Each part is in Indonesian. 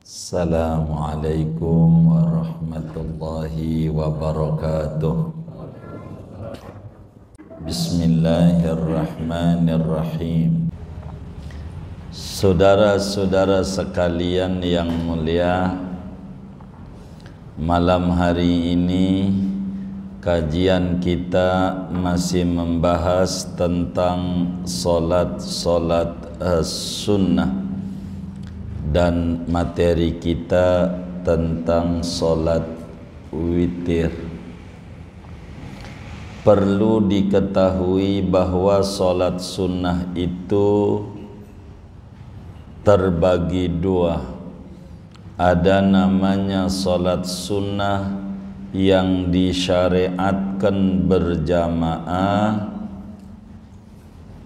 Assalamualaikum warahmatullahi wabarakatuh. Bismillahirrahmanirrahim. Saudara-saudara sekalian yang mulia, malam hari ini kajian kita masih membahas tentang solat sunnah, dan materi kita tentang solat witir. Perlu diketahui bahwa solat sunnah itu terbagi dua. Ada namanya solat sunnah yang disyariatkan berjamaah,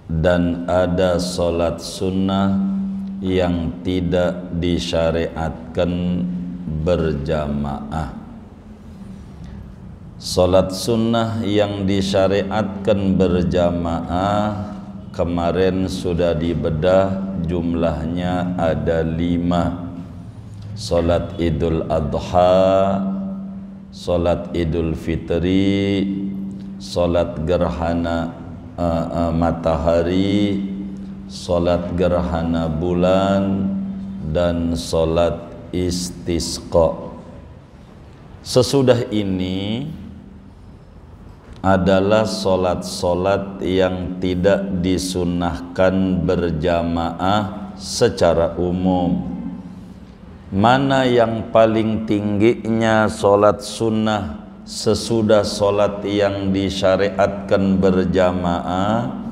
dan ada solat sunnah yang tidak disyariatkan berjamaah. Salat sunnah yang disyariatkan berjamaah kemarin sudah dibedah, jumlahnya ada 5. Salat Idul Adha, salat Idul Fitri, salat gerhana matahari, salat gerhana bulan, dan salat istisqa. Sesudah ini adalah salat-salat yang tidak disunnahkan berjamaah secara umum. Mana yang paling tingginya salat sunnah sesudah salat yang disyariatkan berjamaah?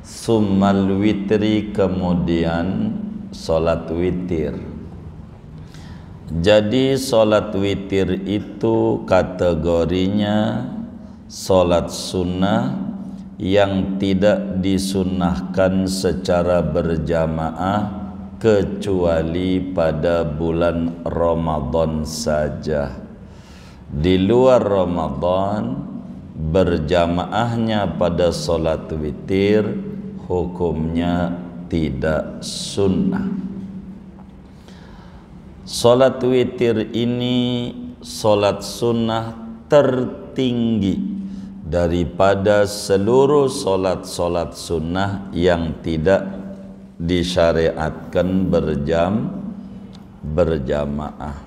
Summal witri, kemudian solat witir. Jadi solat witir itu kategorinya solat sunnah yang tidak disunnahkan secara berjamaah kecuali pada bulan Ramadan saja. Di luar Ramadan, berjamaahnya pada solat witir hukumnya tidak sunnah. Salat witir ini salat sunnah tertinggi daripada seluruh salat-salat sunnah yang tidak disyariatkan berjamaah.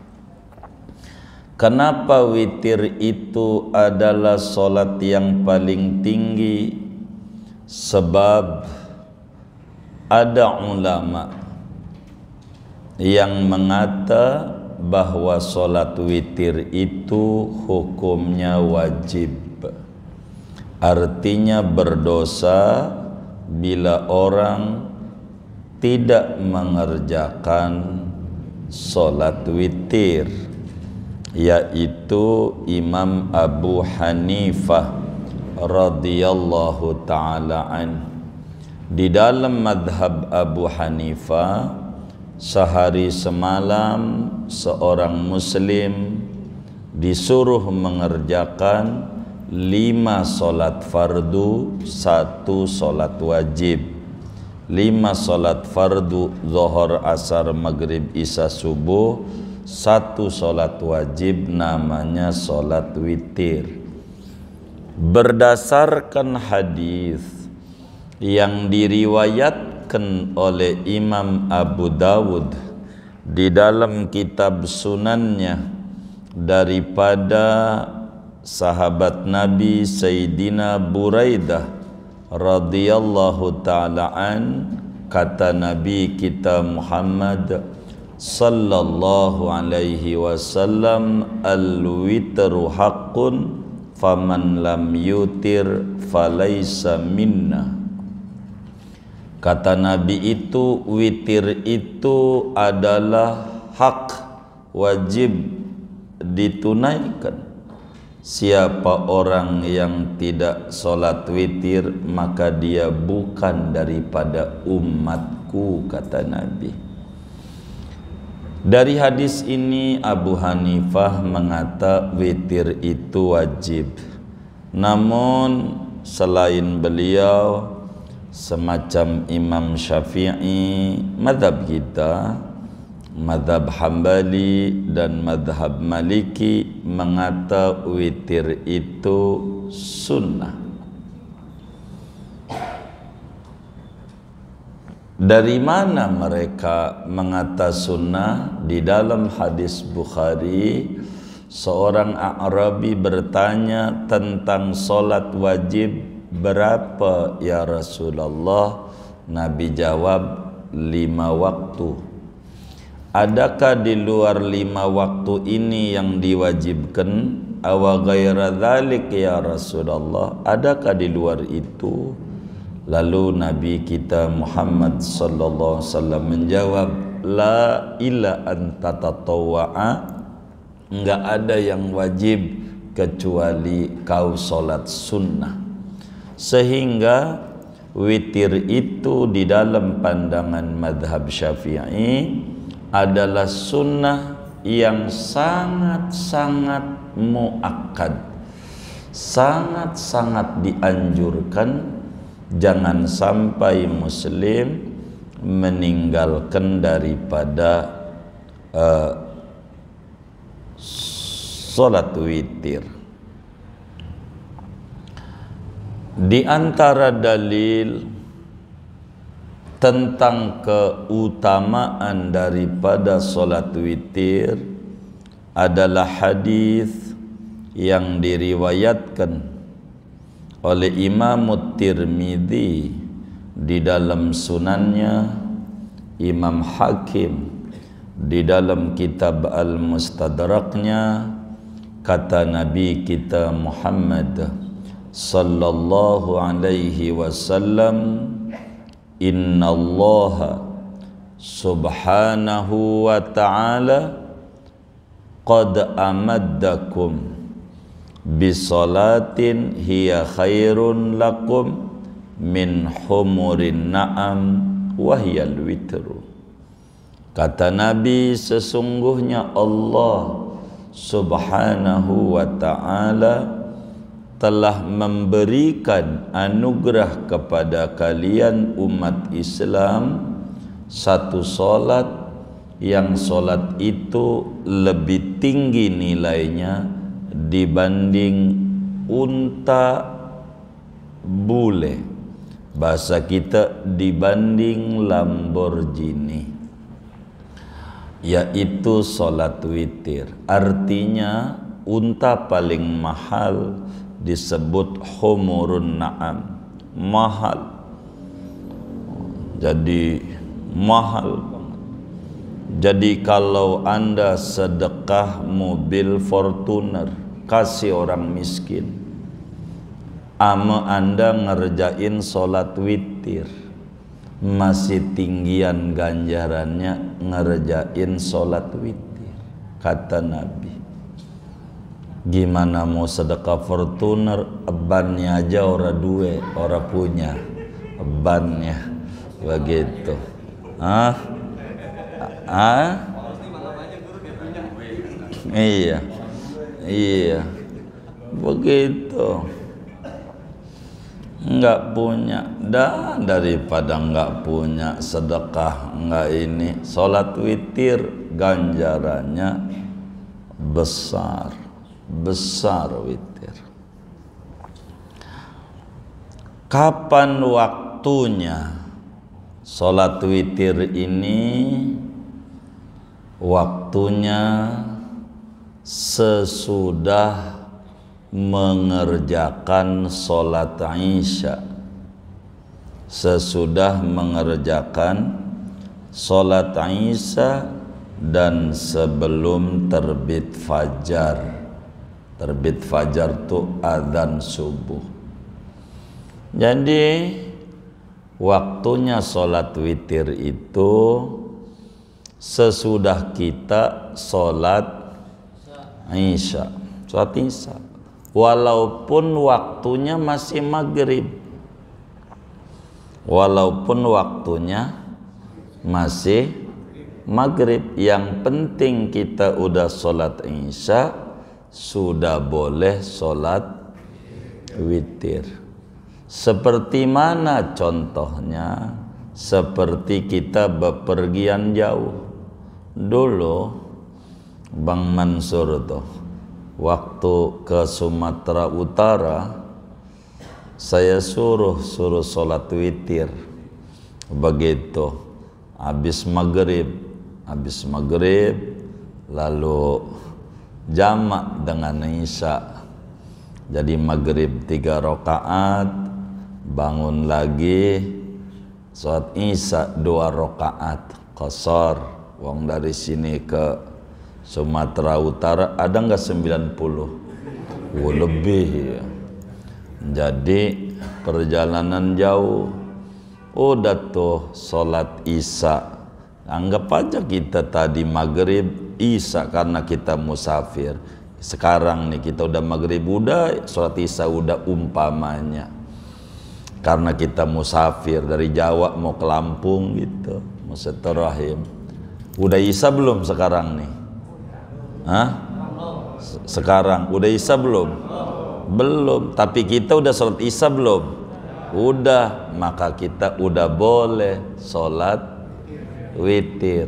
Kenapa witir itu adalah salat yang paling tinggi? Sebab ada ulama yang mengata bahwa solat witir itu hukumnya wajib. Artinya berdosa bila orang tidak mengerjakan solat witir, yaitu Imam Abu Hanifah radhiyallahu ta'ala an. Di dalam madhab Abu Hanifah, sehari semalam seorang muslim disuruh mengerjakan 5 solat fardu, 1 solat wajib. 5 solat fardu, zuhur, asar, maghrib, isya, subuh. 1 solat wajib namanya solat witir. Berdasarkan hadis yang diriwayatkan oleh Imam Abu Dawud di dalam kitab sunannya daripada sahabat Nabi Sayyidina Buraidah radhiyallahu ta'ala an, kata Nabi kita Muhammad sallallahu alaihi wasallam, al-witru haqqun faman lam yutir falaisa minna. Kata Nabi itu, witir itu adalah hak, wajib ditunaikan. Siapa orang yang tidak solat witir, maka dia bukan daripada umatku, kata Nabi. Dari hadis ini Abu Hanifah mengata witir itu wajib. Namun selain beliau, semacam Imam Syafi'i, mazhab kita, Madhab Hambali dan madhab Maliki mengata witir itu sunnah. Dari mana mereka mengata sunnah? Di dalam hadis Bukhari, seorang A'rabi bertanya tentang solat wajib, berapa ya Rasulullah? Nabi jawab, 5 waktu. Adakah di luar 5 waktu ini yang diwajibkan? Awa ghaira dzalik ya Rasulullah, adakah di luar itu? Lalu Nabi kita Muhammad sallallahu alaihi wasallam menjawab, la illa anta tatawwa'a, enggak ada yang wajib kecuali kau solat sunnah. Sehingga witir itu di dalam pandangan madhab Syafi'i adalah sunnah yang sangat-sangat muakkad, sangat-sangat dianjurkan. Jangan sampai muslim meninggalkan daripada solat witir. Di antara dalil tentang keutamaan daripada solat witir adalah hadis yang diriwayatkan oleh Imam Tirmidzi di dalam sunannya, Imam Hakim di dalam kitab Al-Mustadraknya, kata Nabi kita Muhammad sallallahu alaihi wasallam, innallaha subhanahu wa ta'ala qad amaddakum bisolatin hiya khairun lakum min humurin na'am wahyal witru. Kata Nabi, sesungguhnya Allah subhanahu wa ta'ala telah memberikan anugerah kepada kalian umat Islam satu solat yang solat itu lebih tinggi nilainya dibanding unta bule, bahasa kita dibanding Lamborghini, yaitu solat witir. Artinya unta paling mahal disebut humurun na'am, mahal. Jadi mahal. Jadi kalau Anda sedekah mobil Fortuner kasih orang miskin, ama Anda ngerjain solat witir, masih tinggian ganjarannya ngerjain solat witir. Kata Nabi, gimana mau sedekah Fortuner, bannya aja ora duwe, ora punya bannya, begitu. Iya, begitu. Enggak punya, dan daripada enggak punya sedekah, enggak ini, solat witir ganjarannya besar, besar witir. Kapan waktunya solat witir ini? Waktunya sesudah mengerjakan solat Isya, sesudah mengerjakan solat Isya dan sebelum terbit fajar. Terbit fajar itu adzan subuh. Jadi waktunya solat witir itu sesudah kita solat Isya, sholat Isya, walaupun waktunya masih maghrib, walaupun waktunya masih maghrib, yang penting kita udah sholat Isya, sudah boleh sholat witir. Seperti mana contohnya? Seperti kita bepergian jauh Dulu Bang Mansur tuh waktu ke Sumatera Utara, saya suruh sholat witir. Begitu habis maghrib lalu jamak dengan isya. Jadi maghrib 3 rakaat, bangun lagi sholat isya 2 rakaat qasar. Wong dari sini ke Sumatera Utara ada nggak 90? Lebih ya. Jadi perjalanan jauh, udah tuh sholat isya. Anggap aja kita tadi maghrib isya karena kita musafir. Sekarang nih kita udah maghrib, udah sholat isya udah umpamanya. Karena kita musafir dari Jawa mau ke Lampung gitu, mau silaturahim. Udah isya belum sekarang nih? Hah? Sekarang udah isya belum? Belum. Tapi kita udah sholat isya belum? Udah. Maka kita udah boleh sholat witir.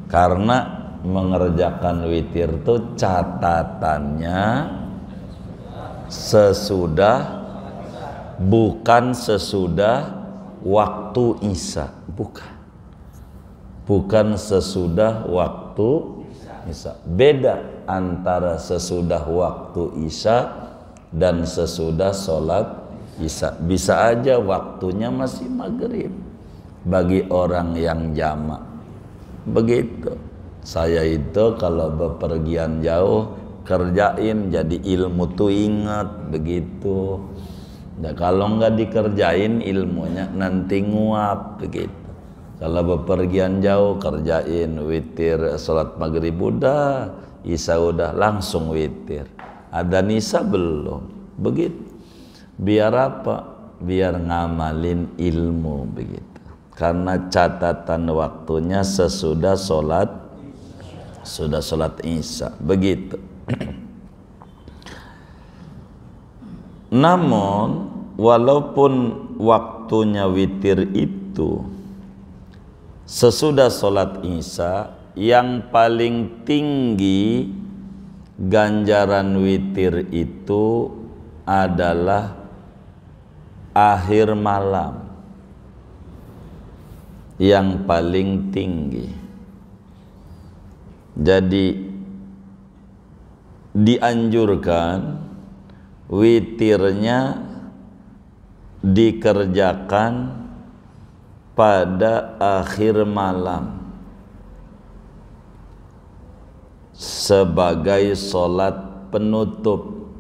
Karena mengerjakan witir itu catatannya bukan sesudah waktu isya, bukan sesudah waktu isya. Beda antara sesudah waktu isya dan sesudah sholat isya. Bisa aja waktunya masih maghrib bagi orang yang jamak. Begitu. Saya itu kalau bepergian jauh kerjain, jadi ilmu tuh ingat begitu. Nah, kalau nggak dikerjain ilmunya nanti nguap begitu. Kalau bepergian jauh kerjain witir, sholat maghrib udah, isya udah, langsung witir. Ada nisa belum? Begitu. Biar apa? Biar ngamalin ilmu begitu. Karena catatan waktunya sesudah sholat isya begitu. Namun walaupun waktunya witir itu sesudah sholat isya, yang paling tinggi ganjaran witir itu adalah akhir malam. Yang paling tinggi. Jadi dianjurkan witirnya dikerjakan pada akhir malam sebagai sholat penutup.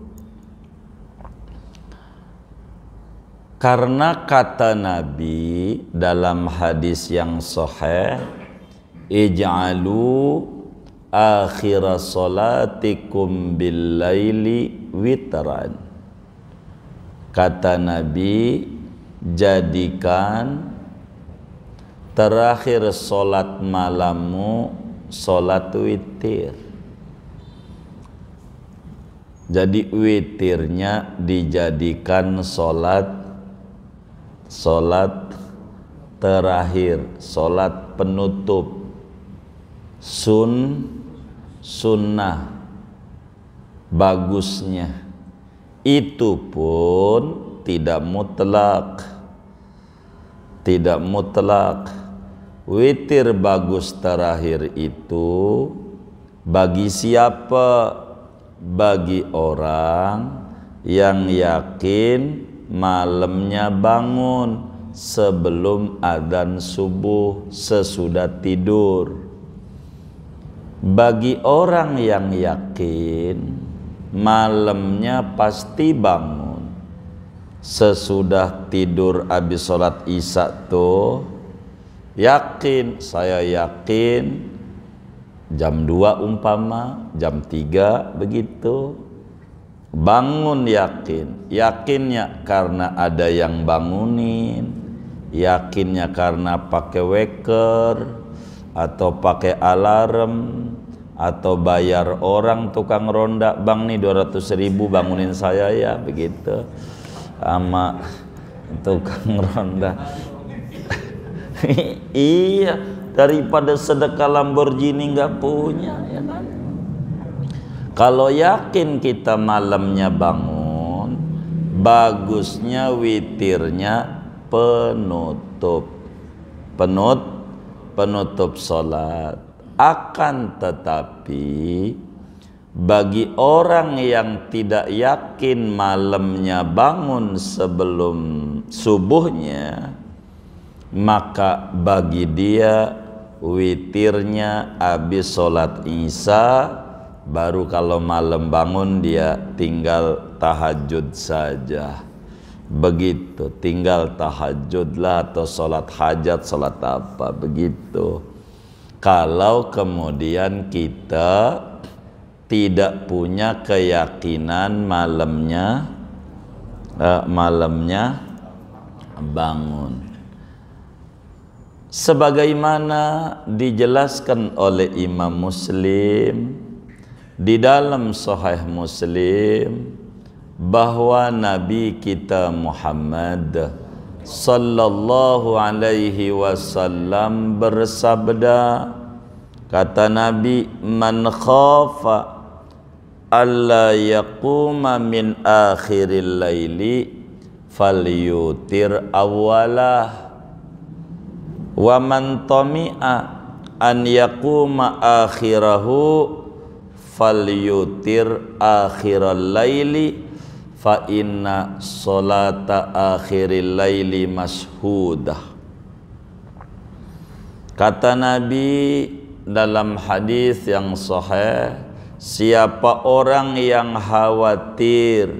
Karena kata Nabi dalam hadis yang sahih, ij'alu akhir salatikum bil laili witran. Kata Nabi, jadikan terakhir solat malammu solat witir. Jadi witirnya dijadikan solat terakhir, solat penutup, sunnah. Bagusnya itu pun tidak mutlak. Witir bagus terakhir itu bagi siapa? Bagi orang yang yakin malamnya bangun sebelum adzan subuh sesudah tidur. Bagi orang yang yakin malamnya pasti bangun sesudah tidur habis sholat isya tuh, yakin, saya yakin jam 2 umpama, jam 3 begitu bangun, yakinnya karena ada yang bangunin, yakinnya karena pakai weker atau pakai alarm atau bayar orang tukang ronda, bang nih 200.000 bangunin saya ya, begitu sama tukang ronda. Iya, daripada sedekah Lamborghini nggak punya, ya kan? Kalau yakin kita malamnya bangun, bagusnya witirnya penutup sholat. Akan tetapi bagi orang yang tidak yakin malamnya bangun sebelum subuhnya, maka bagi dia witirnya habis sholat isya, baru kalau malam bangun dia tinggal tahajud saja. Begitu, tinggal tahajud lah atau sholat hajat, sholat apa, begitu. Kalau kemudian kita tidak punya keyakinan malamnya bangun, sebagaimana dijelaskan oleh Imam Muslim di dalam Sahih Muslim, bahwa Nabi kita Muhammad sallallahu alaihi wasallam bersabda, kata Nabi, man khafa alla yaquma min akhiril laili falyutir awalah, wa man tami'a an yaquma akhirahu falyutir akhiral laili fa inna salata akhiril laili mashudah. Kata Nabi dalam hadis yang sahih, siapa orang yang khawatir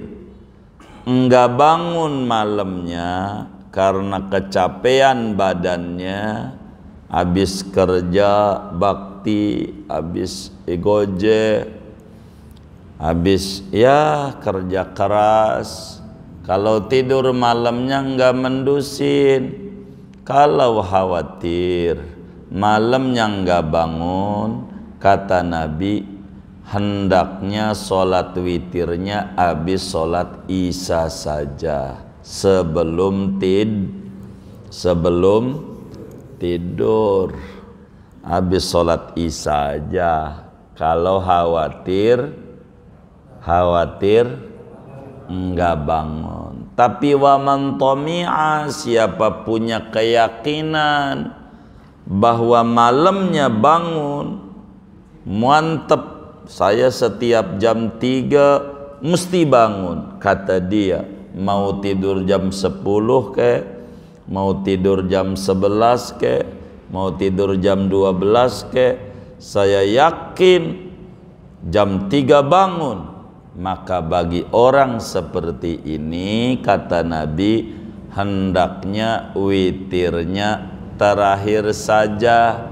enggak bangun malamnya karena kecapean badannya, habis kerja bakti, habis goje, habis ya kerja keras, kalau tidur malamnya enggak mendusin, kalau khawatir malamnya enggak bangun, kata Nabi, hendaknya sholat witirnya habis sholat isya saja sebelum tidur, habis sholat isya saja. Kalau khawatir enggak bangun. Tapi wa man tami'a, siapa punya keyakinan bahwa malamnya bangun, mantep, saya setiap jam 3 mesti bangun, kata dia, mau tidur jam 10 ke, mau tidur jam 11 ke, mau tidur jam 12 ke, saya yakin jam 3 bangun. Maka bagi orang seperti ini, kata Nabi, hendaknya witirnya terakhir saja,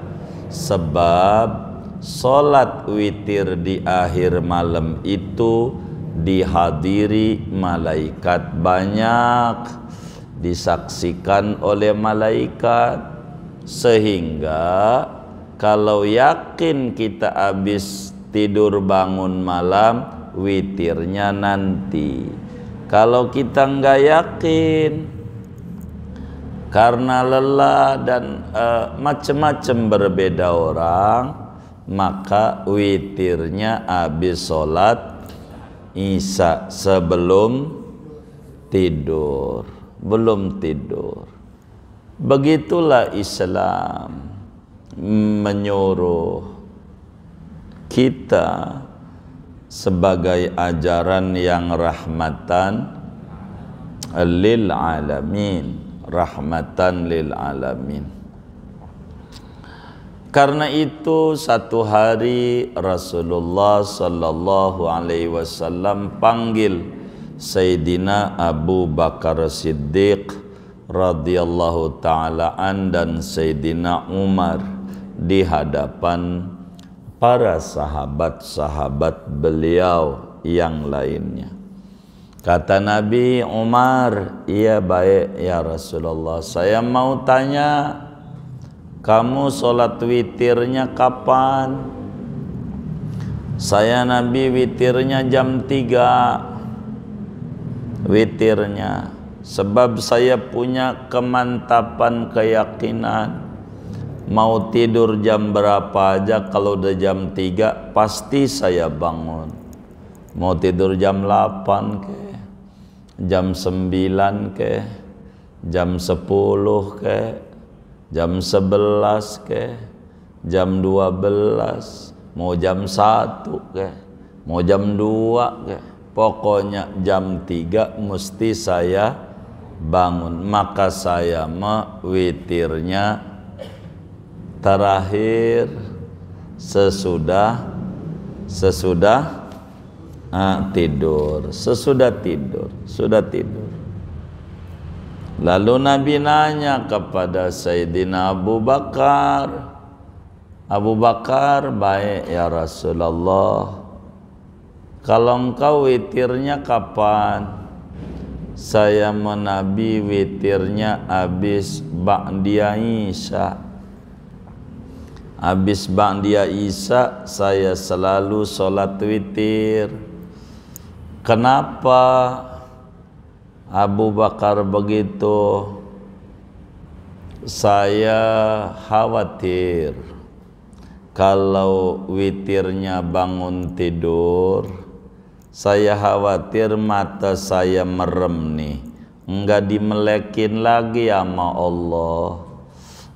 sebab sholat witir di akhir malam itu dihadiri malaikat banyak, disaksikan oleh malaikat, sehingga kalau yakin kita habis tidur bangun malam, witirnya nanti. Kalau kita nggak yakin karena lelah dan macam-macam berbeda orang, maka witirnya habis sholat isya sebelum tidur, belum tidur. Begitulah Islam menyuruh kita sebagai ajaran yang rahmatan lil alamin, rahmatan lil alamin. Karena itu satu hari Rasulullah sallallahu alaihi wasallam panggil Sayyidina Abu Bakar Siddiq radhiyallahu ta'ala an dan Sayyidina Umar di hadapan para sahabat-sahabat beliau yang lainnya. Kata Nabi, Umar, iya baik ya Rasulullah, saya mau tanya, kamu sholat witirnya kapan? Saya Nabi witirnya jam 3 witirnya, sebab saya punya kemantapan keyakinan mau tidur jam berapa aja, kalau udah jam 3 pasti saya bangun. Mau tidur jam 8 ke, jam 9 ke, jam 10 ke, jam 11 ke, jam 12, mau jam 1 ke, mau jam 2 ke, pokoknya jam 3 mesti saya bangun. Maka saya witirnya terakhir sesudah tidur, sudah tidur. Lalu Nabi nanya kepada Sayyidina Abu Bakar, Abu Bakar, baik ya Rasulullah, kalau engkau witirnya kapan? Saya Nabi witirnya habis ba'dia Isya. Habis ba'dia Isya saya selalu sholat witir. Kenapa Abu Bakar begitu? Saya khawatir kalau witirnya bangun tidur, saya khawatir mata saya merem nih, enggak dimelekin lagi sama Allah.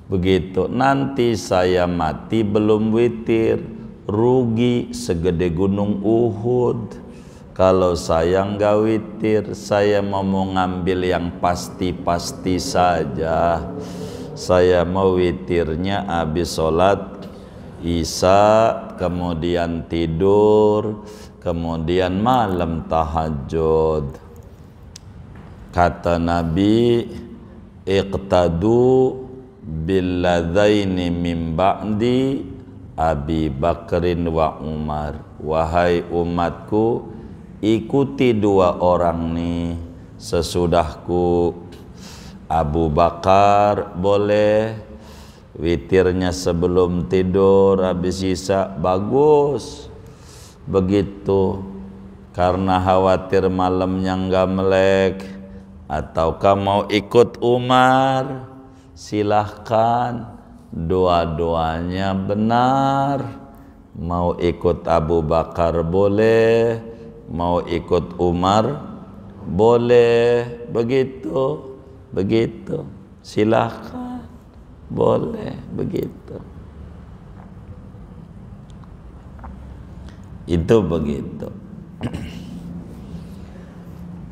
Begitu, nanti saya mati belum witir, rugi segede gunung Uhud. Kalau saya enggak witir, saya mau ngambil yang pasti-pasti saja. Saya mau witirnya habis sholat Isya, kemudian tidur, kemudian malam tahajud. Kata Nabi, iqtadu billadzaini min ba'di Abi Bakrin wa Umar. Wahai umatku, ikuti dua orang nih sesudahku. Abu Bakar boleh witirnya sebelum tidur, habis Isya, bagus. Begitu, karena khawatir malamnya enggak melek. Ataukah mau ikut Umar? Silahkan, dua-duanya benar. Mau ikut Abu Bakar boleh, mau ikut Umar boleh. Begitu, silahkan, boleh begitu. Itu begitu.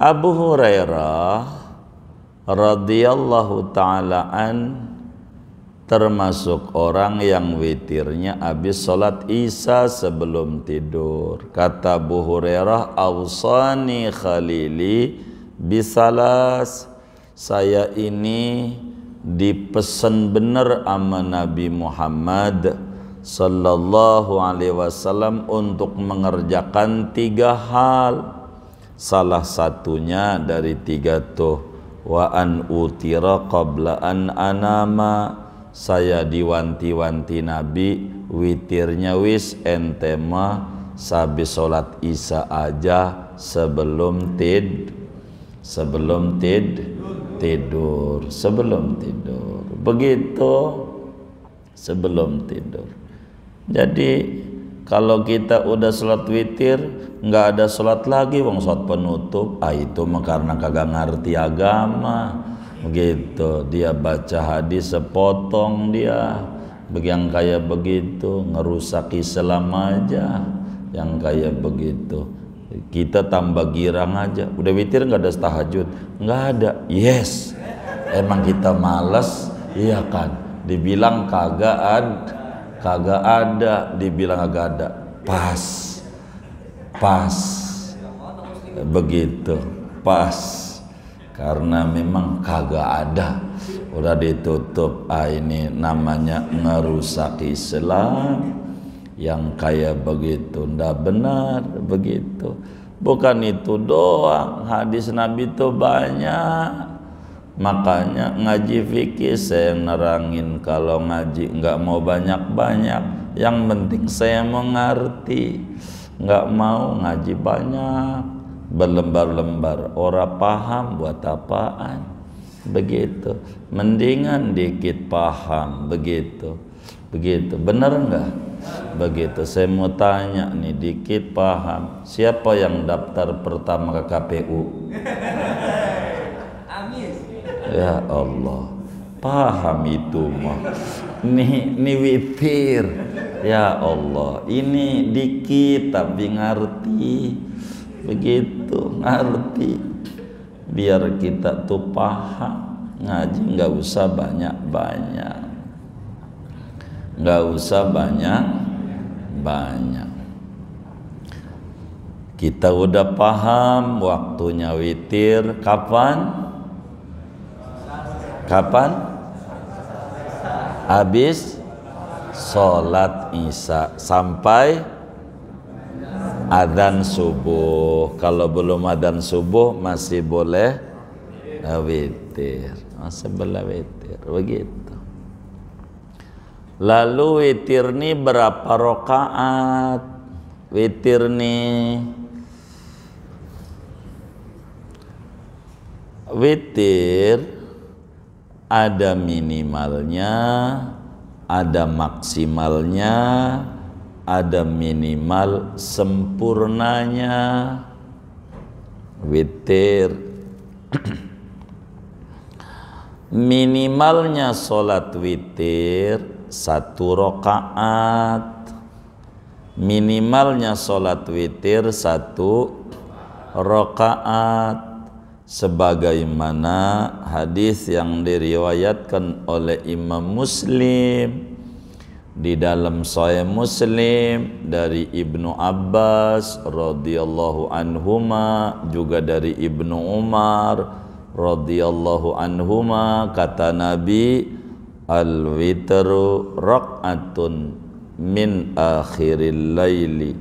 Abu Hurairah radhiyallahu ta'ala termasuk orang yang witirnya habis sholat Isya sebelum tidur. Kata Abu Hurairah, awsani khalili bisalas, saya ini dipesen benar sama Nabi Muhammad sallallahu alaihi wasallam untuk mengerjakan 3 hal. Salah satunya dari 3 tuh, wa an utira qabla an anama, saya diwanti-wanti Nabi witirnya wis ente mah sabis sholat Isya aja sebelum tidur. Begitu, sebelum tidur. Jadi kalau kita udah sholat witir, nggak ada sholat lagi, wong sholat penutup, itu mah karena kagak ngerti agama. Begitu, dia baca hadis sepotong, dia yang kayak begitu ngerusak Islam aja, yang kayak begitu. Kita tambah girang aja, udah witir nggak ada tahajud, nggak ada. Yes, emang kita malas, iya kan? Dibilang kagak ada, dibilang agak ada, pas, begitu, pas, karena memang kagak ada, udah ditutup. Ini namanya ngerusak Islam, yang kayak begitu ndak benar. Begitu, bukan itu doang, hadis Nabi itu banyak. Makanya ngaji fikih saya nerangin, kalau ngaji nggak mau banyak-banyak, yang penting saya mengerti. Nggak mau ngaji banyak, berlembar-lembar, orang paham buat apaan. Begitu, mendingan dikit paham. Begitu. Begitu, benar enggak? Begitu. Saya mau tanya nih, dikit paham. Siapa yang daftar pertama ke KPU? Ya Allah, paham itu mah. Ini witir. Ya Allah, ini dikit tapi ngerti. Begitu, ngerti. Biar kita tuh paham. Ngaji nggak usah banyak-banyak. Nggak usah banyak-banyak. Kita udah paham waktunya witir kapan? Kapan? Habis sholat isya sampai adzan subuh. Kalau belum adzan subuh masih boleh witir. Masih boleh witir. Begitu. Lalu witir nih berapa rakaat? Witir nih, witir ada minimalnya, ada maksimalnya, ada minimal sempurnanya. Witir minimalnya sholat witir 1 rakaat. Minimalnya sholat witir 1 rakaat. Sebagaimana hadis yang diriwayatkan oleh Imam Muslim di dalam Sahih Muslim dari Ibnu Abbas radhiyallahu anhuma, juga dari Ibnu Umar radhiyallahu anhuma, kata Nabi, al-witru rak'atun min akhiril laili.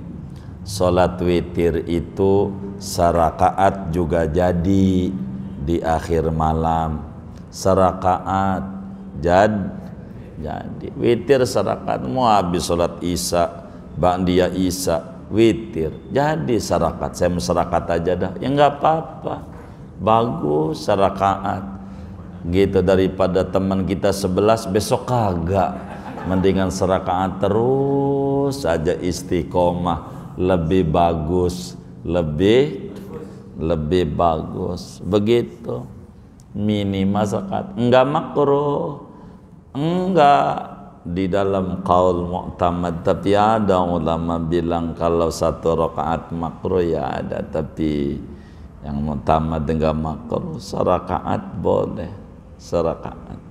Salat witir itu serakaat juga jadi di akhir malam. Serakaat jadi witir serakaat. Mau habis salat isya, ba'diyah isya, witir jadi serakaat. Saya mau serakaat aja dah. Ya enggak apa-apa. Bagus serakaat. Gitu, daripada teman kita 11 besok kagak. Mendingan serakaat terus aja, istiqomah. Lebih bagus, lebih bagus. Begitu. Minimal zakat. Enggak makruh. Enggak di dalam qaul mu'tamad, tapi ada ulama bilang kalau 1 rakaat makruh, ya ada, tapi yang mu'tamad enggak makruh. Serakaat boleh, serakaat.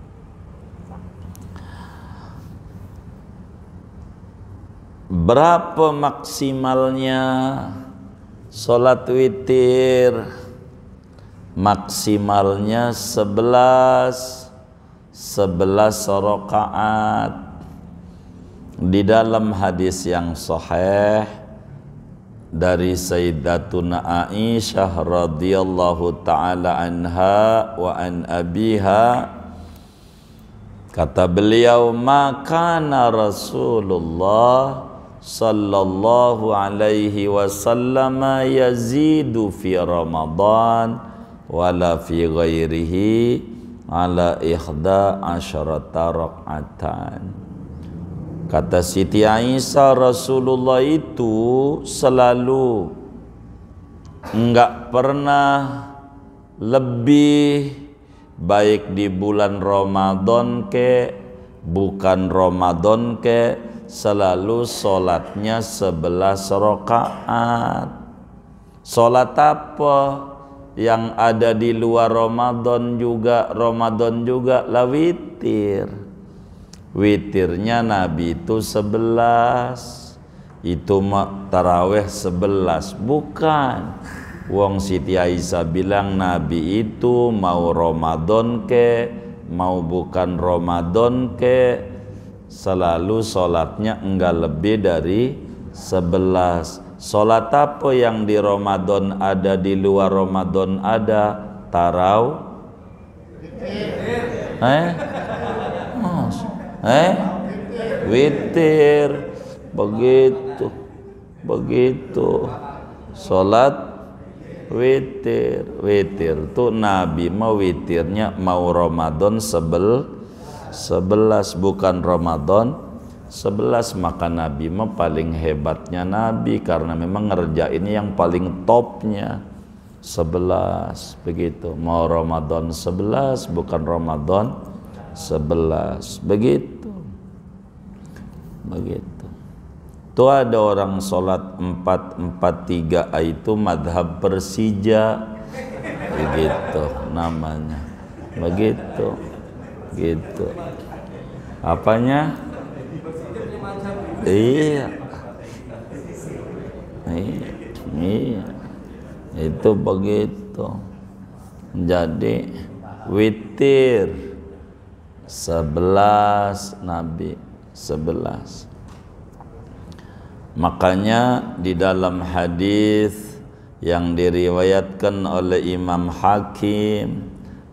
Berapa maksimalnya sholat witir? Maksimalnya 11 rakaat. Di dalam hadis yang sahih dari Sayyidatuna Aisyah radhiyallahu ta'ala anha wa an abiha, kata beliau, makana Rasulullah sallallahu alaihi wasallam yazidu fi Ramadan wala fi ghairihi ala 11 rak'atan. Kata Siti Aisyah, Rasulullah itu selalu enggak pernah lebih, baik di bulan Ramadan ke bukan Ramadan ke, selalu sholatnya 11 rakaat. Sholat apa yang ada di luar Ramadan juga lah witir. Witirnya Nabi itu 11. Itu taraweh 11, bukan. Wong Siti Aisyah bilang Nabi itu mau Ramadan ke mau bukan Ramadan ke, selalu sholatnya enggak lebih dari 11. Sholat apa yang di Ramadan ada, di luar Ramadan ada? Witir. Begitu. Sholat witir tuh Nabi mau witirnya mau Ramadan 11, bukan Ramadan 11. Maka Nabi mah paling hebatnya Nabi karena memang ngerjain yang paling topnya 11 begitu. Mau Ramadan 11 bukan Ramadan 11 begitu. Tuh ada orang sholat 4-4-3 itu madhab Persija begitu namanya begitu gitu apanya iya itu begitu. Jadi witir 11 Nabi 11. Makanya di dalam hadis yang diriwayatkan oleh Imam Hakim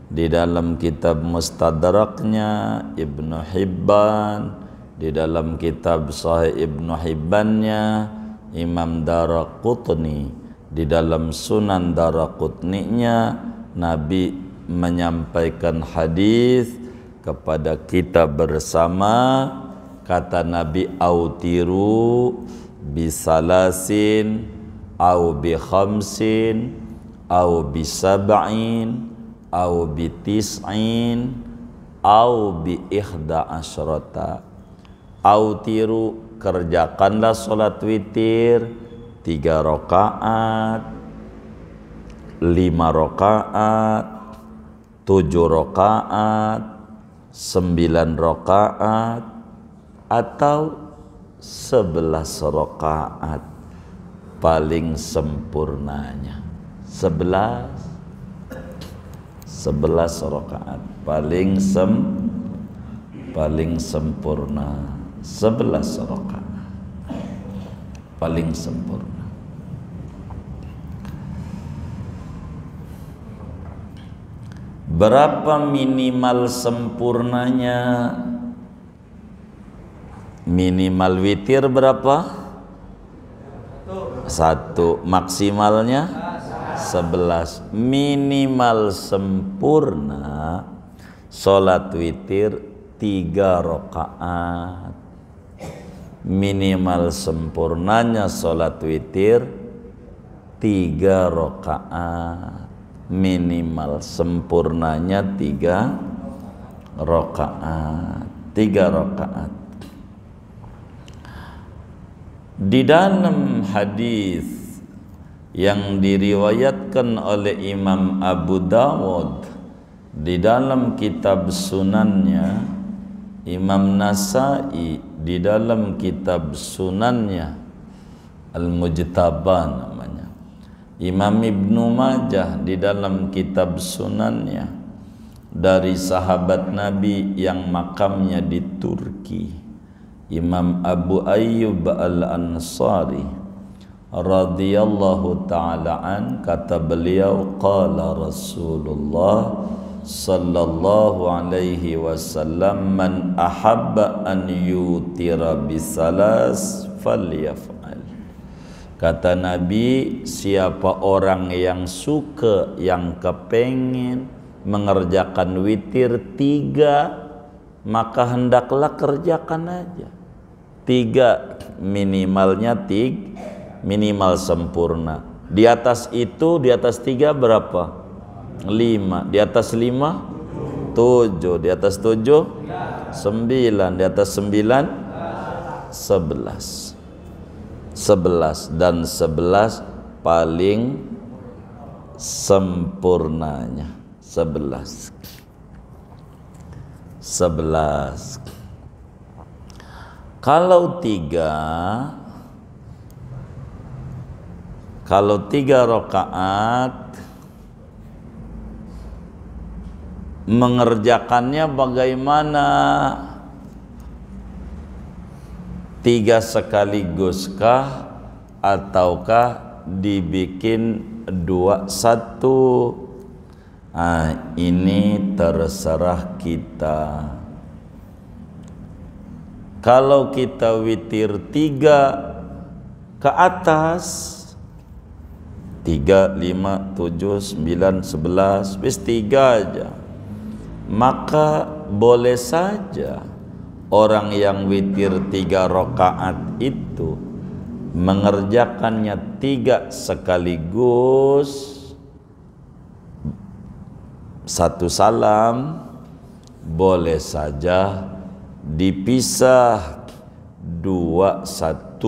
di dalam kitab Mustadraknya, Ibnu Hibban di dalam kitab Sahih Ibnu Hibbannya, Imam Daraqutni di dalam Sunan Daraqutninya, Nabi menyampaikan hadis kepada kita bersama. Kata Nabi, autiru bisalasin au bi khamsin au bi sab'in au bi tis'in au bi ihda asyrata. Autiru, kerjakanlah sholat witir 3 rakaat, 5 rakaat, 7 rakaat, 9 rakaat, atau 11 rakaat paling sempurnanya. 11 rakaat paling sempurna. 11 rakaat paling sempurna. Berapa minimal sempurnanya? Minimal witir berapa? 1. Maksimalnya 11. Minimal sempurna sholat witir 3 rakaat. Minimal sempurnanya sholat witir 3 rakaat. Minimal sempurnanya 3 rakaat. 3 rakaat. Di dalam hadis yang diriwayatkan oleh Imam Abu Dawud di dalam kitab Sunannya, Imam Nasai di dalam kitab Sunannya Al-Mujtaba namanya, Imam Ibnu Majah di dalam kitab Sunannya dari sahabat Nabi yang makamnya di Turki, Imam Abu Ayyub Al-Ansari radhiyallahu ta'ala an, kata beliau, qala Rasulullah sallallahu alaihi wasallam, man ahabba an yutira bisalas falyaf'al. Kata Nabi, siapa orang yang suka, yang kepengen mengerjakan witir 3, maka hendaklah kerjakan aja 3, minimalnya 3, minimal sempurna. Di atas itu, di atas 3 berapa? 5. Di atas 5 7. Di atas 7 9. Di atas 9 11. 11 dan 11 paling sempurnanya. 11. Kalau 3 rakaat mengerjakannya bagaimana? 3 sekaliguskah ataukah dibikin 2-1? Ini terserah kita. Kalau kita witir 3 ke atas, 3, 5, 7, 9, 11, wis 3 aja, maka boleh saja orang yang witir 3 rakaat itu mengerjakannya 3 sekaligus, 1 salam, boleh saja dipisah 2-1,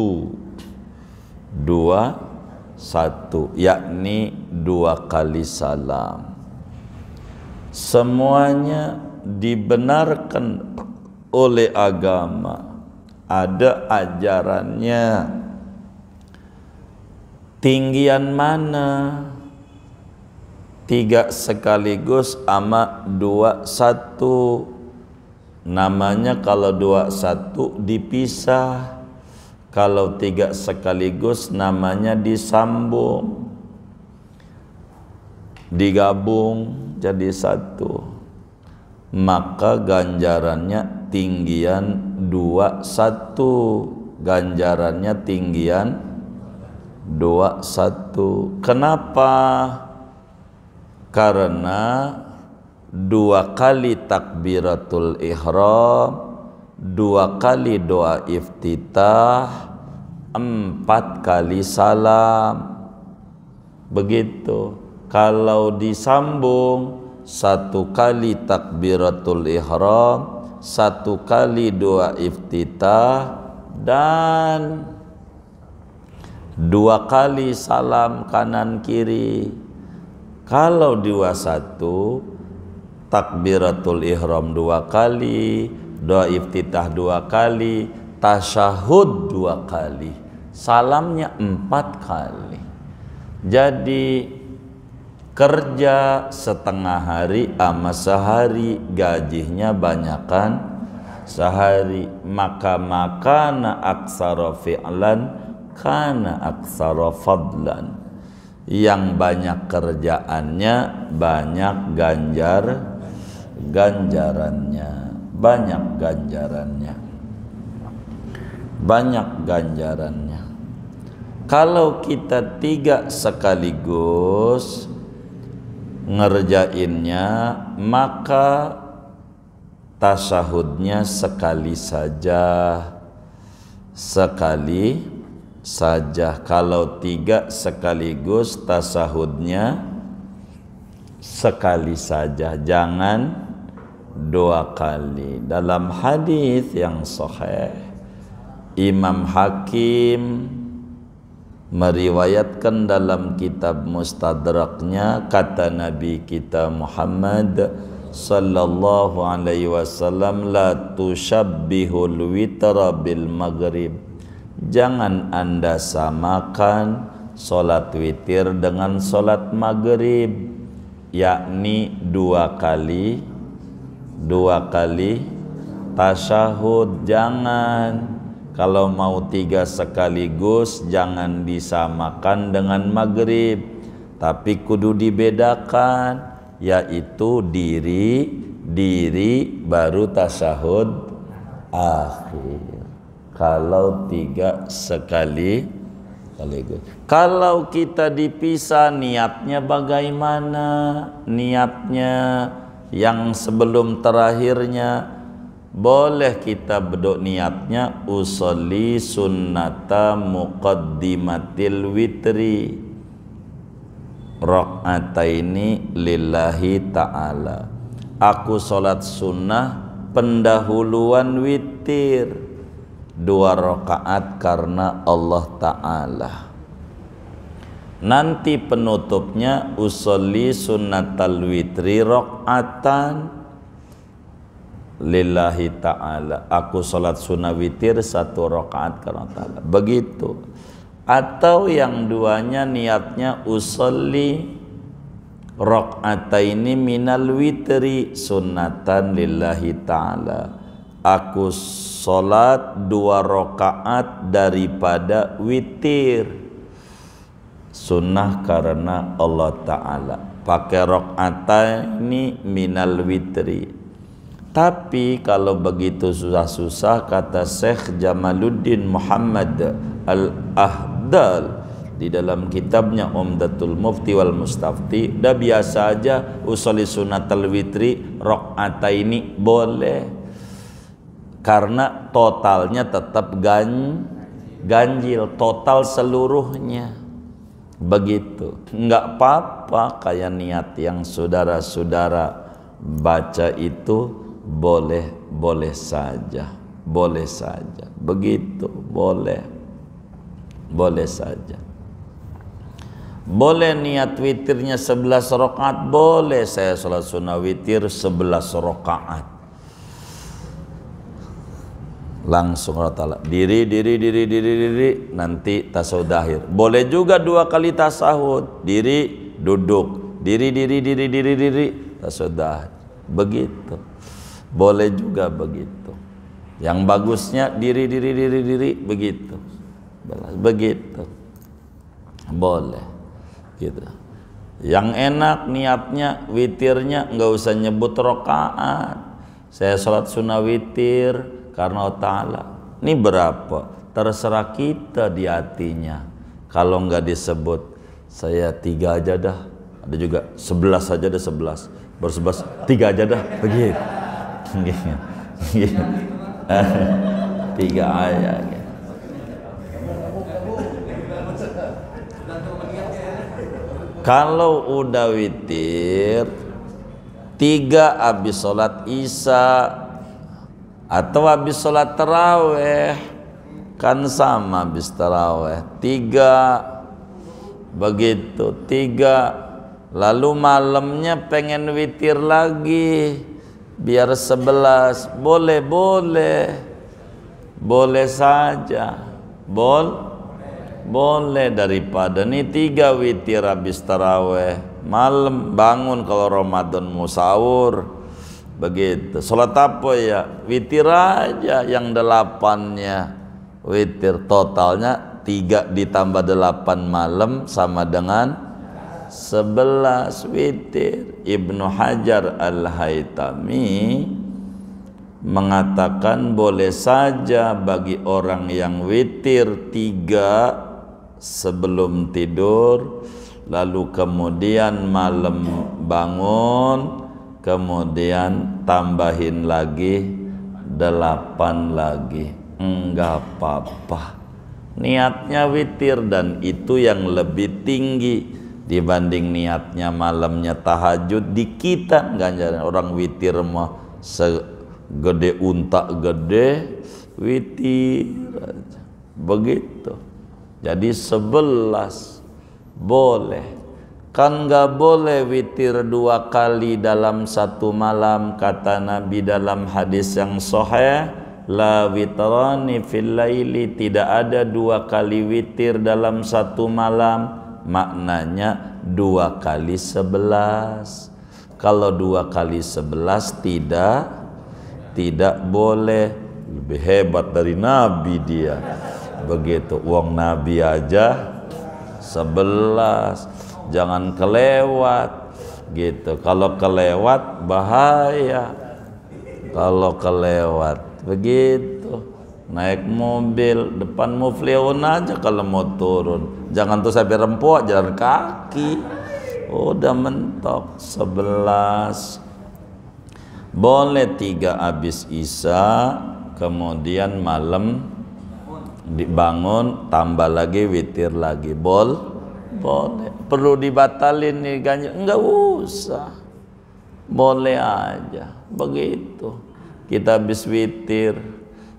yakni 2 kali salam. Semuanya dibenarkan oleh agama, ada ajarannya. Tinggian mana? 3 sekaligus ama 2-1. Namanya kalau 2-1 dipisah. Kalau 3 sekaligus namanya disambung, digabung jadi 1. Maka ganjarannya tinggian 2-1. Ganjarannya tinggian 2-1. Kenapa? Karena 2 kali takbiratul ihram, 2 kali doa iftitah, 4 kali salam. Begitu. Kalau disambung 1 kali takbiratul ihram, 1 kali doa iftitah, dan 2 kali salam kanan kiri. Kalau 2-1, takbiratul ihram 2 kali, doa iftitah 2 kali, tasyahud 2 kali, salamnya 4 kali. Jadi kerja setengah hari ama sehari, gajinya banyakan sehari. Maka makana aksara fi'lan kana aksara fadlan. Yang banyak kerjaannya banyak ganjarannya, banyak ganjarannya. Kalau kita 3 sekaligus ngerjainnya, maka tasyahudnya sekali saja. Kalau 3 sekaligus tasyahudnya sekali saja, jangan 2 kali. Dalam hadis yang sahih, Imam Hakim meriwayatkan dalam kitab Mustadraknya, kata Nabi kita Muhammad sallallahu alaihi wasallam, la tushabbihul witra bil maghrib. Jangan Anda samakan solat witir dengan solat maghrib, yakni 2 kali tasyahud. Jangan. Kalau mau 3 sekaligus jangan disamakan dengan maghrib, tapi kudu dibedakan, yaitu diri baru tasyahud akhir. Kalau 3 sekaligus. Kalau kita dipisah, niatnya bagaimana? Niatnya yang sebelum terakhirnya, boleh kita bedok niatnya usolli sunnata muqaddimatil witri rakaataini lillahi ta'ala. Aku salat sunnah pendahuluan witir 2 rakaat karena Allah Ta'ala. Nanti penutupnya usolli sunnatal witri rakaatan lillahi ta'ala. Aku salat sunnah witir 1 rakaat karena Ta'ala. Begitu. Atau yang duanya niatnya usolli rakaataini minal witri sunnatan lillahi ta'ala. Aku salat 2 rakaat daripada witir, sunnah karena Allah Ta'ala. Pakai rakaataini minal witri. Tapi kalau begitu susah-susah, kata Syekh Jamaluddin Muhammad Al-Ahdal di dalam kitabnya Umdatul Mufti wal Mustafti, udah biasa aja usolli sunnatal witri rakaataini boleh. karena totalnya tetap ganjil, total seluruhnya. Begitu, nggak apa-apa kayak niat yang saudara-saudara baca itu boleh saja, begitu, boleh saja. Boleh niat witirnya 11 rakaat, boleh saya sholat sunnah witir 11 rakaat. Langsung Allah diri, nanti tasawuf akhir. Boleh juga 2 kali tasahud, diri, duduk, diri, tasawuf akhir. Begitu. Boleh juga begitu. Yang bagusnya diri, begitu. Begitu. Boleh. Gitu. Yang enak niatnya witirnya nggak usah nyebut rakaat. Saya sholat sunnah witir karena Allah Ta'ala. Ini berapa? Terserah kita di hatinya. Kalau nggak disebut, saya 3 aja dah. Ada juga 11 aja dah, 11. Baru 11, 3 aja dah. Begitu. 3 aja. Kalau udah witir 3 habis sholat isya atau habis sholat taraweh, kan sama habis taraweh 3 begitu, 3 lalu malamnya pengen witir lagi biar 11, boleh saja, boleh. Daripada nih 3 witir habis taraweh malam, bangun kalau Ramadan mau sahur begitu, sholat apa ya, witir aja yang 8-nya witir, totalnya 3 ditambah 8 malam sama dengan 11 witir. Ibnu Hajar Al-Haytami mengatakan boleh saja bagi orang yang witir 3 sebelum tidur, lalu kemudian malam bangun, kemudian tambahin lagi 8 lagi, enggak apa-apa. Niatnya witir, dan itu yang lebih tinggi dibanding niatnya malamnya tahajud. Di kita ganjaran orang witir mah segede unta gede, witir aja. Begitu. Jadi 11 boleh. Kan gak boleh witir 2 kali dalam 1 malam. Kata Nabi dalam hadis yang sahih, la witrani fil laili, tidak ada 2 kali witir dalam 1 malam. Maknanya 2 kali 11. Kalau 2 kali 11 tidak boleh. Lebih hebat dari Nabi dia. Begitu, uang Nabi aja 11, jangan kelewat gitu. Kalau kelewat bahaya. Kalau kelewat begitu, naik mobil depan Muflihun aja kalau mau turun, jangan tuh sampai rempok, jalan kaki udah mentok. 11 boleh. 3 habis isya, kemudian malam dibangun tambah lagi witir lagi, boleh. Perlu dibatalin nih ganjil? Enggak usah, boleh aja. Begitu kita habis witir,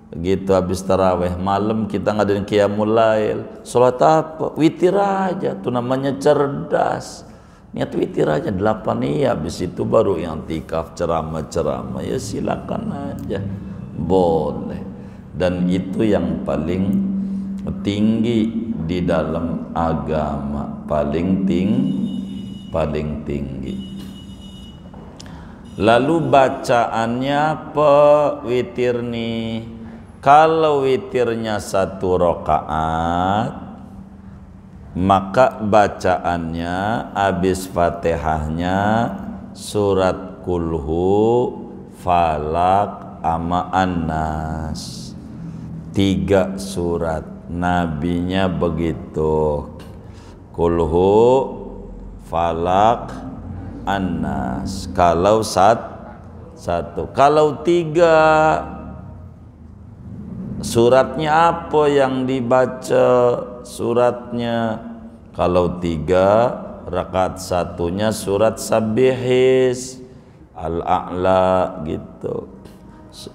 begitu habis taraweh malam kita ngadain qiyamul lail, sholat apa? Witir aja, itu namanya cerdas. Niat witir aja 8, iya, habis itu baru yang i'tikaf, ceramah ya silakan aja, boleh. Dan itu yang paling tinggi di dalam agama, paling tinggi. Lalu bacaannya apa witir nih? Kalau witirnya 1 rakaat, maka bacaannya habis Fatihahnya surat Kulhu, Falak, ama An-Nas. 3 surat, nabinya begitu, Kulhu, Falak, An-Nas. Kalau 1, kalau 3 suratnya apa yang dibaca suratnya? Kalau 3 rakaat satunya surat Sabbihis Al-A'la gitu.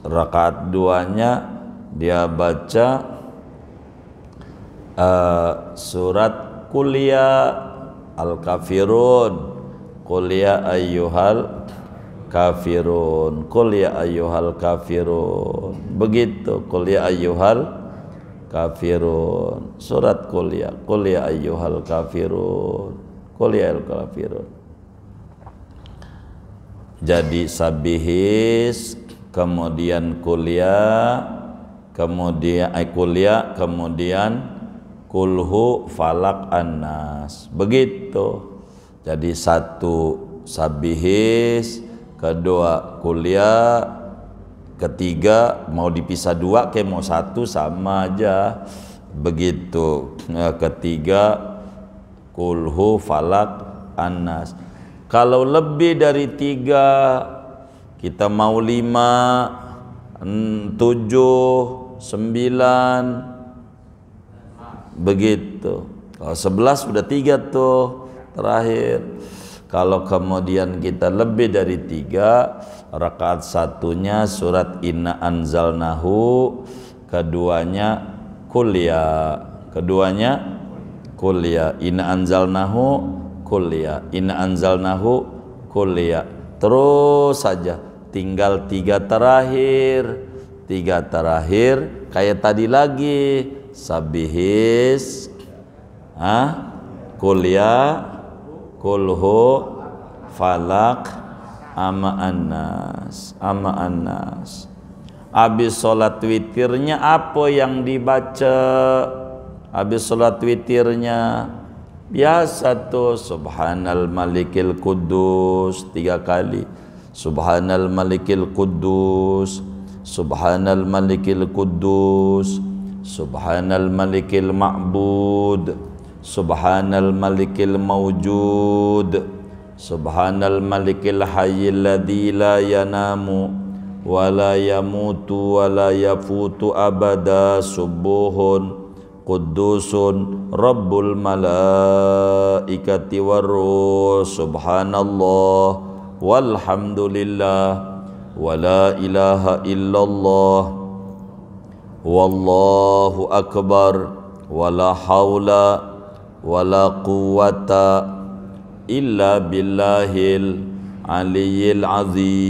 Rakaat 2-nya dia baca surat Qul ya Al-Kafirun, Qul ya ayyuhal kafirun, Qul ya ayyuhal kafirun. Begitu, Qul ya ayyuhal kafirun. Surat Qul ya ayyuhal kafirun, Qul ya ayyuhal kafirun. Jadi Sabbihis, kemudian Qul ya, kemudian Qul ya, kemudian Kulhu, Falak, An-Nas. Begitu. Jadi 1 Sabbihis, kedua Qul ya, ketiga mau dipisah 2 kayak mau 1 sama aja. Begitu. Ketiga Kulhu, Falak, An-Nas. Kalau lebih dari 3, kita mau 5, 7, 9, begitu. Kalau 11 sudah 3 tuh terakhir. Kalau kemudian kita lebih dari 3, rakaat satunya surat Inna Anzalnahu, keduanya Qul ya, keduanya Qul ya, Inna Anzalnahu Qul ya, Inna Anzalnahu Qul ya. Terus saja, tinggal 3 terakhir. 3 terakhir kayak tadi lagi. Sabbihis, Qul ya, Kulhu, Falak, ama An-Nas, ama An-Nas. Habis sholat witirnya apa yang dibaca? Habis sholat witirnya biasa tuh Subhanal Malikil Quddus 3 kali. Subhanal Malikil Quddus, Subhanal Malikil Quddus, Subhanal Malikil Ma'bud, Subhanal Malikil Mawjud, Subhanal Malikil Hayyil Ladzi la yanamu wa la yamutu wa la yafutu abada, Subuhun Quddusun Rabbul Malaikati Warruh, Subhanallah walhamdulillah wa la ilaha illallah wallahu akbar, wala haula wala quwwata illa billahil aliyyil azim.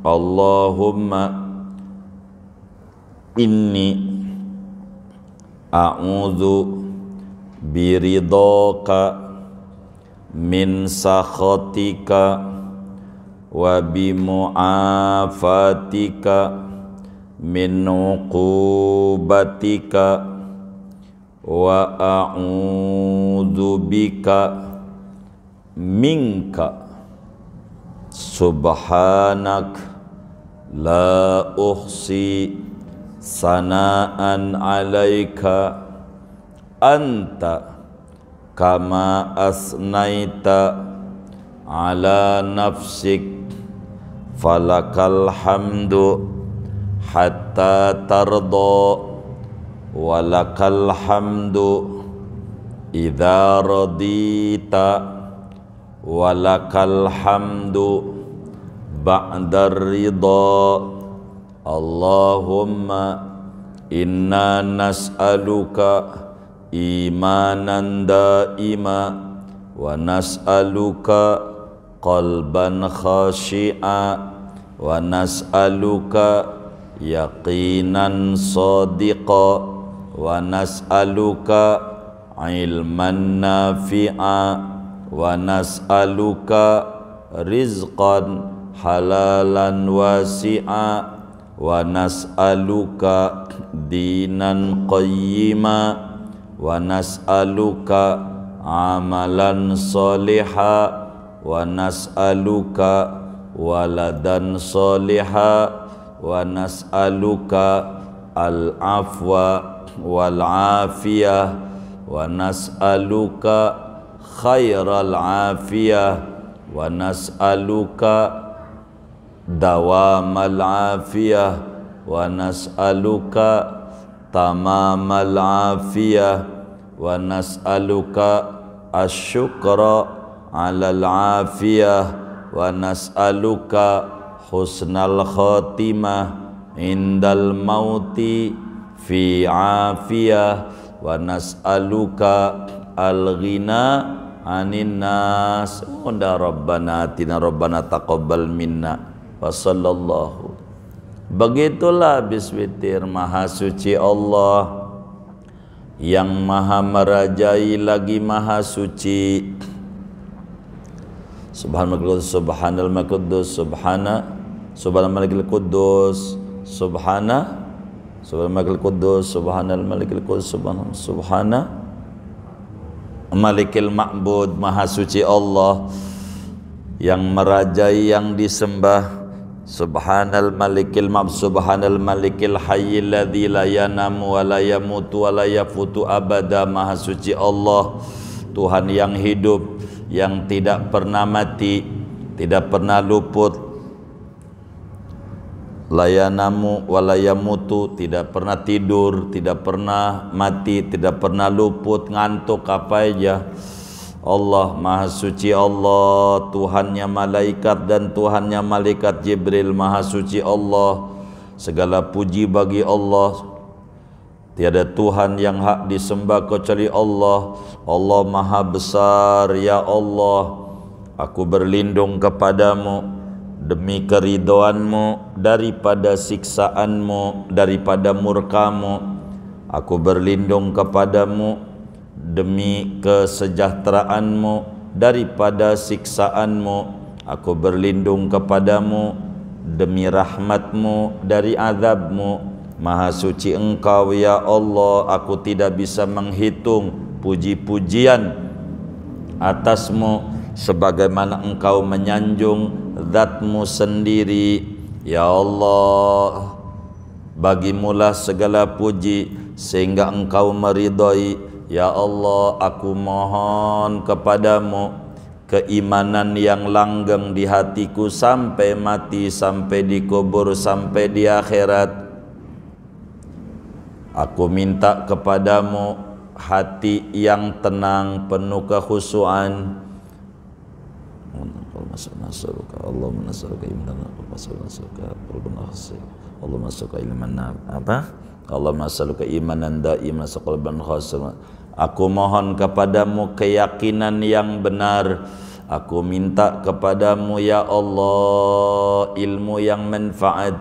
Allahumma inni a'udzu biridhaka min sakhatika wa bimu'afatika min uqubatika wa a'udzu bika minka subhanak la uhsi sana'an 'alaika anta kama asnaita 'ala nafsik falakal hamdu hatta tarda walakal hamdu idza radita walakal hamdu ba'dar ridha. Allahumma inna nas'aluka imanan daima wa nas'aluka qalban khashi'a wa nas'aluka yaqinan sadiqa wa nas'aluka ilman nafi'a wa nas'aluka rizqan halalan wasi'a wa nas'aluka dinan qayyima wa nas'aluka amalan soliha wa nas'aluka waladan soliha wa nas'aluka al-afwa wal-afiyah wa nas'aluka khairal afiyah wa nas'aluka dawamal afiyah wa nas'aluka tamamal afiyah wa nas'aluka asyukra alal afiyah wa nas'aluka husnal khatimah indal mauti fi afiyah wa nas'aluka al-ghina anin nas. Unda rabbana atina rabbana taqabbal minna wa sallallahu. Begitulah habis witir. Maha suci Allah yang maha merajai lagi maha suci. Subhanal Quddus Subhanal Malikil Quddus Subhanal Malikil Quddus Subhanal Malikil Quddus Subhana Malikil Ma'bud. Maha suci Allah yang merajai yang disembah. Subhanal Malikil Ma'bud Subhanal Malikil Hayyil ladzi la yanamu wa la yamutu wa la yafutu abada. Maha suci Allah, Tuhan yang hidup, yang tidak pernah mati, tidak pernah luput. Layanamu walayamutu, tidak pernah tidur, tidak pernah mati, tidak pernah luput, ngantuk apa aja. Allah maha suci Allah, Tuhannya malaikat dan Tuhannya malaikat Jibril. Maha suci Allah, segala puji bagi Allah. Tiada Tuhan yang hak disembah kecuali Allah. Allah maha besar. Ya Allah, aku berlindung kepadamu demi keridhoanmu daripada siksaanmu, daripada murkamu. Aku berlindung kepadamu demi kesejahteraanmu daripada siksaanmu. Aku berlindung kepadamu demi rahmatmu dari azabmu. Maha suci Engkau ya Allah, aku tidak bisa menghitung puji-pujian atasmu sebagaimana Engkau menyanjung zatmu sendiri. Ya Allah, bagimulah segala puji sehingga Engkau meridhai. Ya Allah, aku mohon kepadamu keimanan yang langgeng di hatiku sampai mati, sampai dikubur, sampai di akhirat. Aku minta kepadamu hati yang tenang, penuh kekhusyuan. Allah menasruka iman, Allah masuk ilman apa? Allah masuk imanan daim, masuk qalban khasir. Aku mohon kepadamu keyakinan yang benar. Aku minta kepadamu ya Allah ilmu yang manfaat.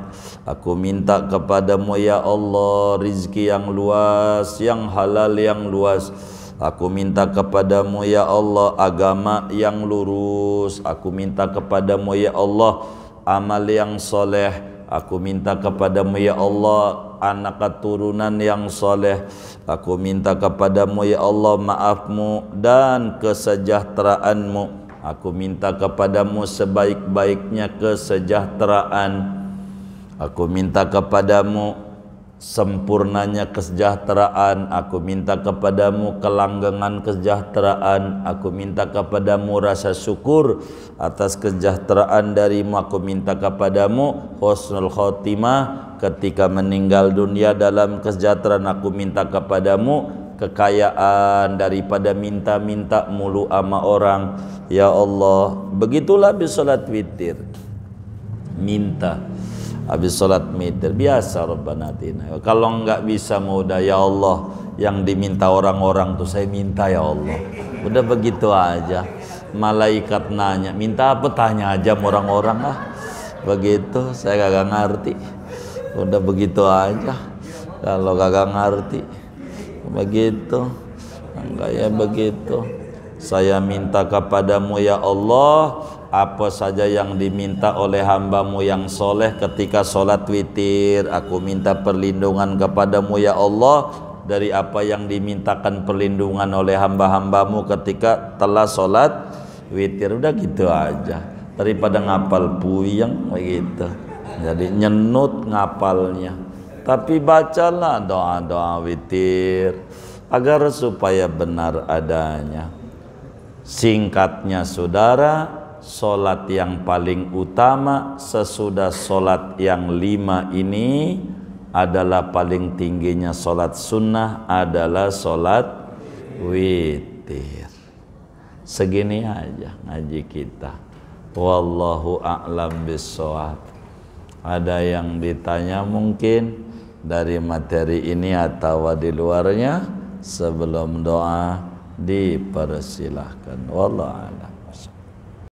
Aku minta kepadamu ya Allah rizki yang luas, yang halal yang luas. Aku minta kepadamu ya Allah agama yang lurus. Aku minta kepadamu ya Allah amal yang soleh. Aku minta kepadamu ya Allah anak keturunan yang soleh. Aku minta kepadamu ya Allah maafmu dan kesejahteraanmu. Aku minta kepadamu sebaik-baiknya kesejahteraan. Aku minta kepadamu sempurnanya kesejahteraan. Aku minta kepadamu kelanggengan kesejahteraan. Aku minta kepadamu rasa syukur atas kesejahteraan darimu. Aku minta kepadamu husnul khotimah ketika meninggal dunia dalam kesejahteraan. Aku minta kepadamu kekayaan daripada minta-minta mulu ama orang. Ya Allah, begitulah habis salat witir. Minta habis salat witir biasa Rabbana atina. Kalau enggak bisa mau udah ya Allah yang diminta orang-orang tuh saya minta ya Allah. Udah begitu aja. Malaikat nanya, minta apa tanya aja orang-orang lah. Begitu, saya kagak ngerti. Udah begitu aja. Kalau kagak ngerti begitu, enggak ya begitu. Saya minta kepadamu ya Allah apa saja yang diminta oleh hambamu yang soleh ketika sholat witir. Aku minta perlindungan kepadamu ya Allah dari apa yang dimintakan perlindungan oleh hamba-hambamu ketika telah sholat witir. Udah gitu aja, daripada ngapal puyeng begitu. Jadi nyenut ngapalnya. Tapi bacalah doa-doa witir agar supaya benar adanya. Singkatnya saudara, solat yang paling utama sesudah solat yang 5 ini adalah paling tingginya solat sunnah adalah solat witir. Segini aja ngaji kita. Wallahu a'lam bissawab. Ada yang ditanya mungkin dari materi ini atau di luarnya? Sebelum doa dipersilahkan. Wallahu a'lam.